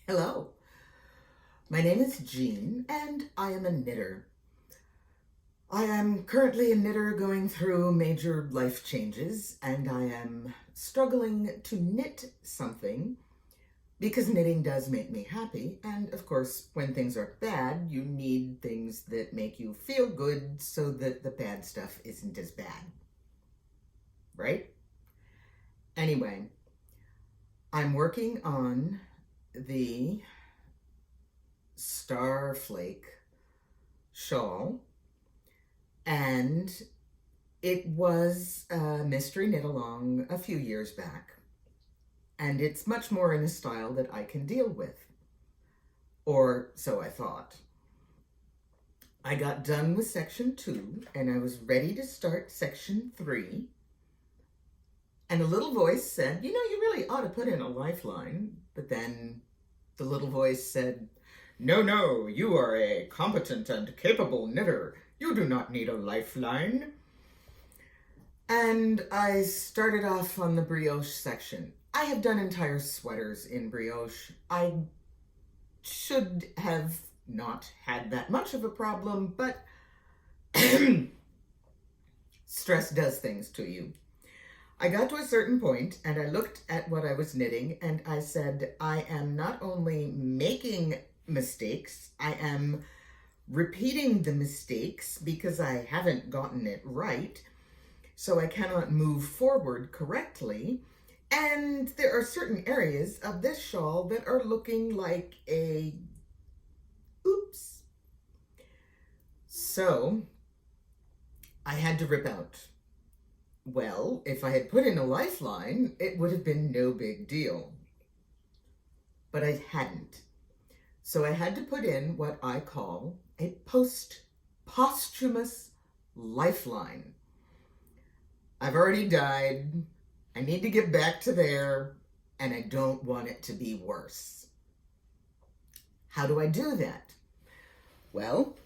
Hello, my name is Jean and I am a knitter. I am currently a knitter going through major life changes and I am struggling to knit something because knitting does make me happy. And of course, when things are bad, you need things that make you feel good so that the bad stuff isn't as bad. Right? Anyway, I'm working on the starflake shawl, and it was a mystery knit along a few years back, and it's much more in a style that I can deal with, or so I thought. I got done with section 2 and I was ready to start section 3, and a little voice said, you really ought to put in a lifeline. But then the little voice said, no, you are a competent and capable knitter. You do not need a lifeline. And I started off on the brioche section. I have done entire sweaters in brioche. I should have not had that much of a problem, but stress does things to you. I got to a certain point and I looked at what I was knitting and I said, I am not only making mistakes, I am repeating the mistakes because I haven't gotten it right, so I cannot move forward correctly. And there are certain areas of this shawl that are looking like a oops. So I had to rip out. Well, if I had put in a lifeline, it would have been no big deal. But I hadn't. So I had to put in what I call a posthumous lifeline. I've already died. I need to get back to there, and I don't want it to be worse. How do I do that? Well,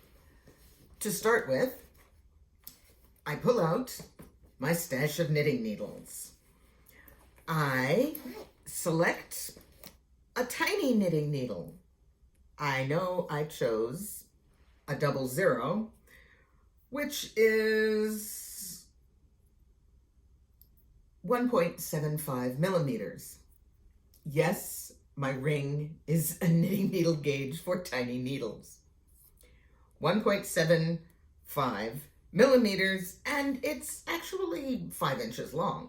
to start with, I pull out my stash of knitting needles. I select a tiny knitting needle. I know I chose a 00, which is 1.75 millimeters. Yes, my ring is a knitting needle gauge for tiny needles. 1.75 millimeters, and it's actually 5 inches long.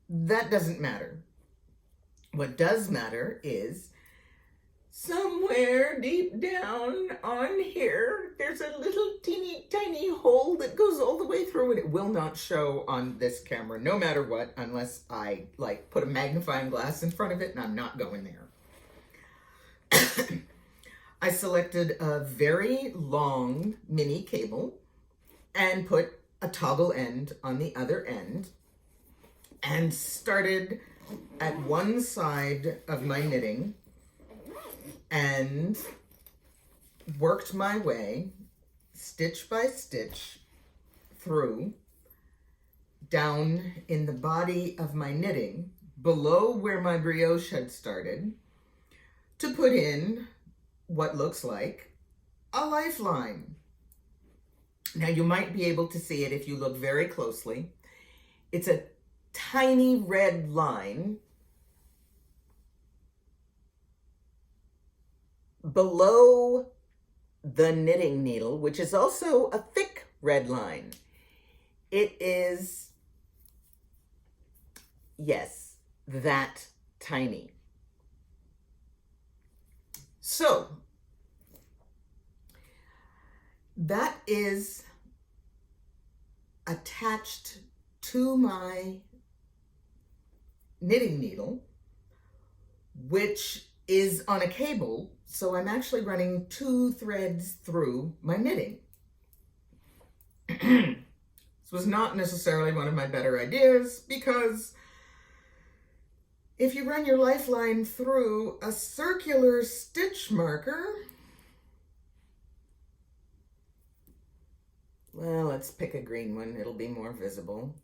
That doesn't matter. What does matter is somewhere deep down on here, there's a little teeny tiny hole that goes all the way through, and it will not show on this camera no matter what, unless I put a magnifying glass in front of it, and I'm not going there. I selected a very long mini cable and put a toggle end on the other end and started at one side of my knitting and worked my way stitch by stitch through down in the body of my knitting below where my brioche had started to put in what looks like a lifeline. Now you might be able to see it if you look very closely. It's a tiny red line below the knitting needle, which is also a thick red line. It is, yes, that tiny. So that is attached to my knitting needle, which is on a cable, so I'm actually running 2 threads through my knitting. This was not necessarily one of my better ideas, because if you run your lifeline through a circular stitch marker, well, let's pick a green one, it'll be more visible.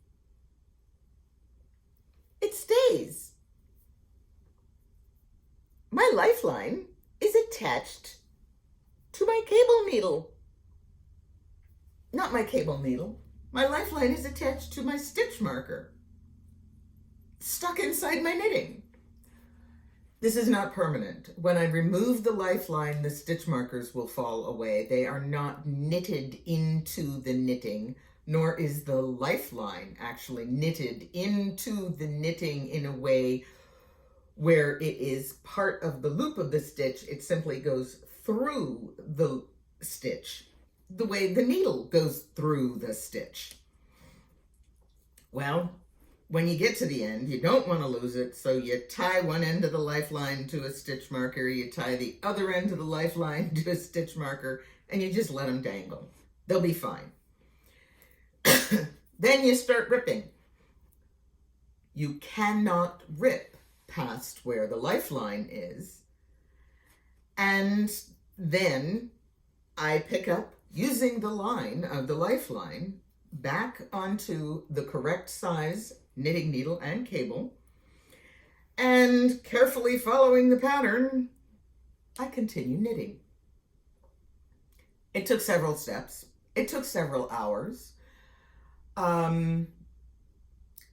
It stays. My my lifeline is attached to my cable needle. Not my cable needle. My lifeline is attached to my stitch marker, stuck inside my knitting. This is not permanent. When I remove the lifeline, the stitch markers will fall away. They are not knitted into the knitting, nor is the lifeline actually knitted into the knitting in a way where it is part of the loop of the stitch. It simply goes through the stitch the way the needle goes through the stitch. Well, when you get to the end, you don't want to lose it, so you tie one end of the lifeline to a stitch marker, you tie the other end of the lifeline to a stitch marker, and you just let them dangle. They'll be fine. Then you start ripping. You cannot rip past where the lifeline is. And then I pick up, using the line of the lifeline, back onto the correct size knitting needle and cable, and carefully following the pattern, I continue knitting. It took several steps. It took several hours.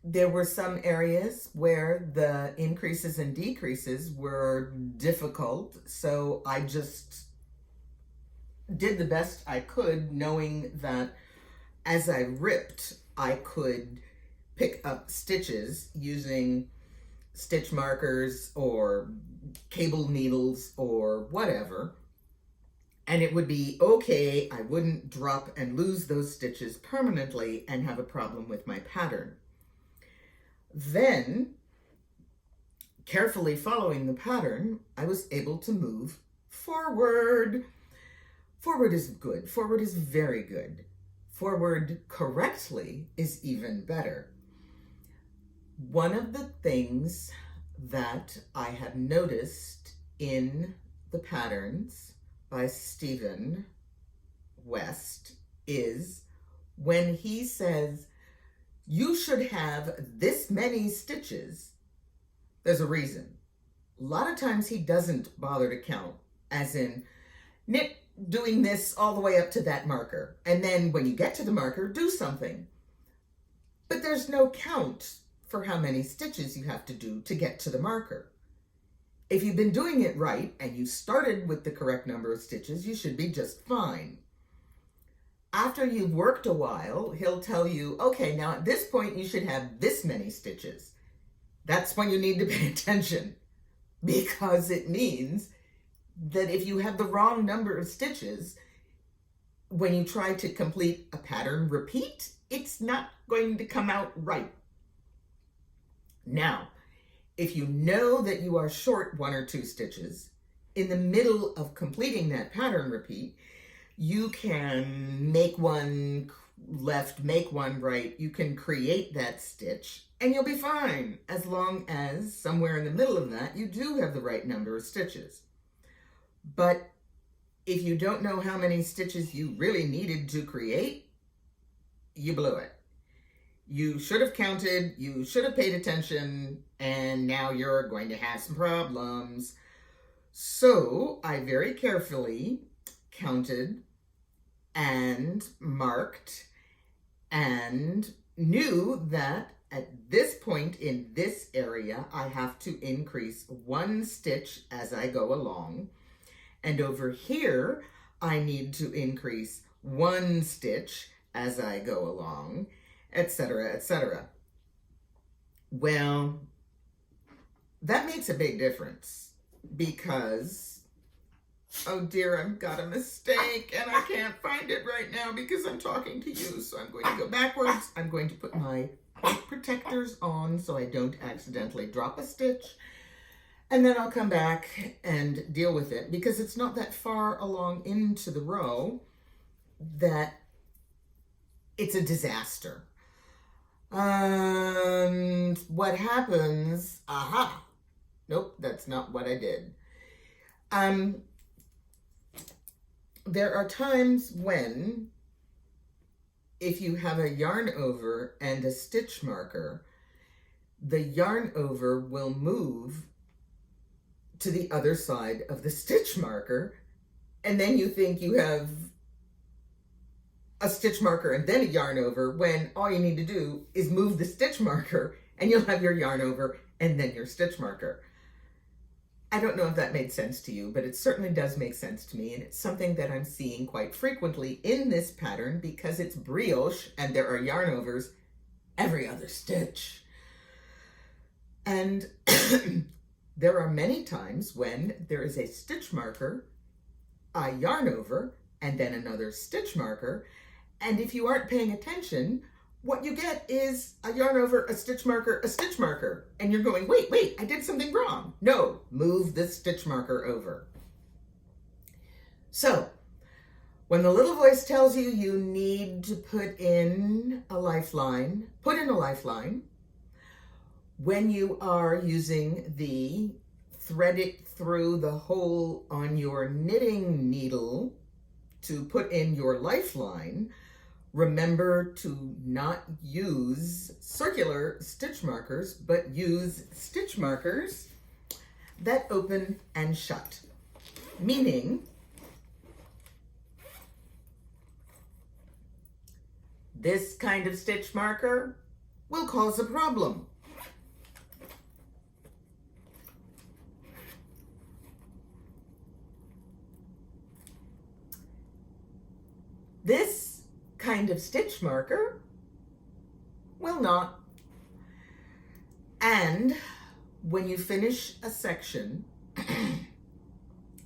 There were some areas where the increases and decreases were difficult, so I just did the best I could, knowing that as I ripped, I could pick up stitches using stitch markers or cable needles or whatever, and it would be okay. I wouldn't drop and lose those stitches permanently and have a problem with my pattern. Then, carefully following the pattern, I was able to move forward. Forward is good. Forward is very good. Forward correctly is even better. One of the things that I have noticed in the patterns by Stephen West is when he says, you should have this many stitches, there's a reason. A lot of times he doesn't bother to count, as in knit doing this all the way up to that marker. And then when you get to the marker, do something. But there's no count for how many stitches you have to do to get to the marker. If you've been doing it right and you started with the correct number of stitches, you should be just fine. After you've worked a while, he'll tell you, okay, now at this point you should have this many stitches. That's when you need to pay attention, because it means that if you have the wrong number of stitches, when you try to complete a pattern repeat, it's not going to come out right. Now, if you know that you are short 1 or 2 stitches, in the middle of completing that pattern repeat, you can make one left, make one right. You can create that stitch and you'll be fine, as long as somewhere in the middle of that, you do have the right number of stitches. But if you don't know how many stitches you really needed to create, you blew it. You should have counted, you should have paid attention, and now you're going to have some problems. So I very carefully counted and marked and knew that at this point in this area, I have to increase 1 stitch as I go along. And over here, I need to increase 1 stitch as I go along, etc., etc. Well, that makes a big difference because, oh dear, I've got a mistake and I can't find it right now because I'm talking to you. So I'm going to go backwards. I'm going to put my protectors on so I don't accidentally drop a stitch. And then I'll come back and deal with it because it's not that far along into the row that it's a disaster. And what happens, nope, that's not what I did. There are times when, if you have a yarn over and a stitch marker, the yarn over will move to the other side of the stitch marker, and then you think you have a stitch marker and then a yarn over, when all you need to do is move the stitch marker and you'll have your yarn over and then your stitch marker. I don't know if that made sense to you, but it certainly does make sense to me, and it's something that I'm seeing quite frequently in this pattern because it's brioche and there are yarn overs every other stitch. And there are many times when there is a stitch marker, a yarn over, and then another stitch marker. And if you aren't paying attention, what you get is a yarn over, a stitch marker, a stitch marker. And you're going, wait, I did something wrong. No, move the stitch marker over. So, when the little voice tells you you need to put in a lifeline, put in a lifeline. When you are using the thread it through the hole on your knitting needle to put in your lifeline, remember to not use circular stitch markers, but use stitch markers that open and shut. Meaning, this kind of stitch marker will cause a problem. This kind of stitch marker will not. And when you finish a section,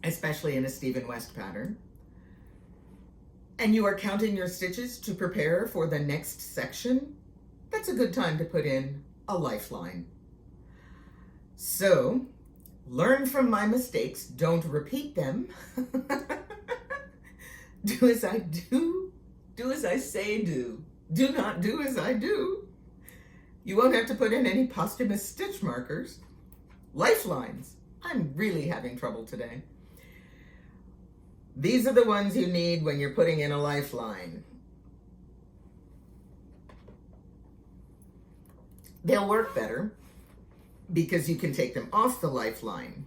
especially in a Stephen West pattern, and you are counting your stitches to prepare for the next section, that's a good time to put in a lifeline. So, learn from my mistakes, don't repeat them. Do as I do. Do as I say do. Do not do as I do. You won't have to put in any posthumous stitch markers. Lifelines. I'm really having trouble today. These are the ones you need when you're putting in a lifeline. They'll work better because you can take them off the lifeline.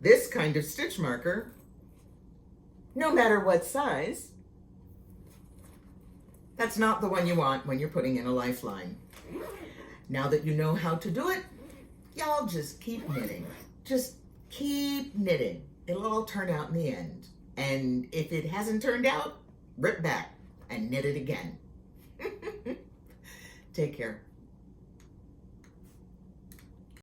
This kind of stitch marker, no matter what size, that's not the one you want when you're putting in a lifeline. Now that you know how to do it, y'all just keep knitting. Just keep knitting. It'll all turn out in the end. And if it hasn't turned out, rip back and knit it again. Take care.